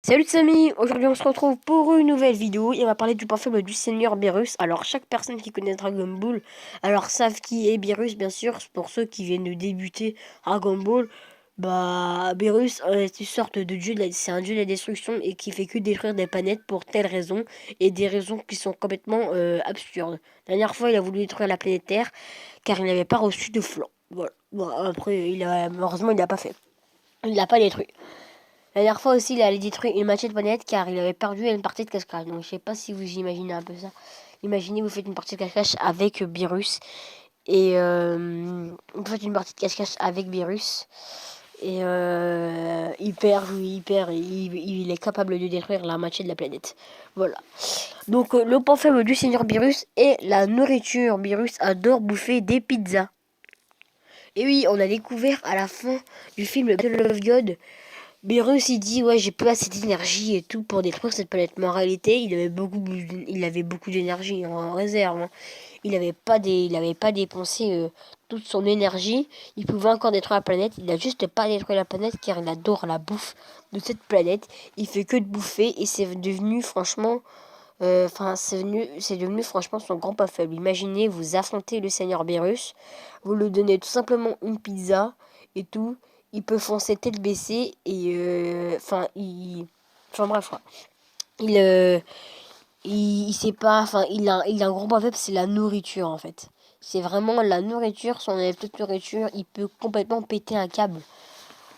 Salut les amis, aujourd'hui on se retrouve pour une nouvelle vidéo et on va parler du point faible du Seigneur Beerus. Alors chaque personne qui connaît Dragon Ball, alors savent qui est Beerus bien sûr. Pour ceux qui viennent de débuter Dragon Ball, bah Beerus est une sorte de dieu, c'est un dieu de la destruction et qui fait que détruire des planètes pour telles raisons et des raisons qui sont complètement absurdes. La dernière fois il a voulu détruire la planète Terre car il n'avait pas reçu de flanc. Voilà. Bon, après heureusement il l'a pas fait. Il l'a pas détruit. La dernière fois aussi, il allait détruire une moitié de planète car il avait perdu une partie de cache-cache. Donc je sais pas si vous imaginez un peu ça. Imaginez, vous faites une partie de cache-cache avec Beerus. Et vous faites une partie de cache-cache avec Beerus. Et il perd, il est capable de détruire la moitié de la planète. Voilà. Donc le point faible du Seigneur Beerus est la nourriture. Beerus adore bouffer des pizzas. Et oui, on a découvert à la fin du film Battle of God, Beerus il dit ouais j'ai pas assez d'énergie et tout pour détruire cette planète. Mais en réalité il avait beaucoup d'énergie en réserve. Hein. Il avait pas dépensé toute son énergie. Il pouvait encore détruire la planète. Il a juste pas détruit la planète car il adore la bouffe de cette planète. Il fait que de bouffer et c'est devenu franchement c'est devenu franchement son grand pas faible. Imaginez, vous affrontez le Seigneur Beerus, vous lui donnez tout simplement une pizza et tout, il peut foncer tête baissée et enfin bref, quoi. Il il sait pas, il a un gros point faible, c'est la nourriture en fait. C'est vraiment la nourriture, si on enlève toute nourriture, il peut complètement péter un câble.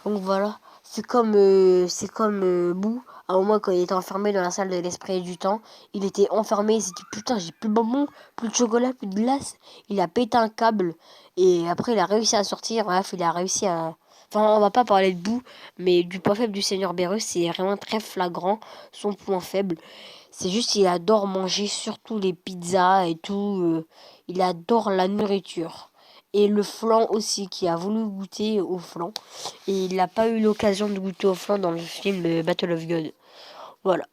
Donc voilà, c'est comme Boo. À un moment, quand il était enfermé dans la salle de l'esprit et du temps, il était enfermé, il s'est dit putain, j'ai plus de bonbons, plus de chocolat, plus de glace. Il a pété un câble et après il a réussi à sortir. Bref, il a réussi à. Enfin, on va pas parler de Boo, mais du point faible du Seigneur Beerus, c'est vraiment très flagrant son point faible. C'est juste qu'il adore manger surtout les pizzas et tout. Il adore la nourriture. Et le flan aussi, qui a voulu goûter au flan. Et il n'a pas eu l'occasion de goûter au flan dans le film Battle of God. Voilà.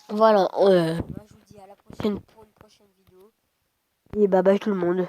Voilà. Moi, je vous dis à la prochaine pour une prochaine vidéo. Et bye bye tout le monde.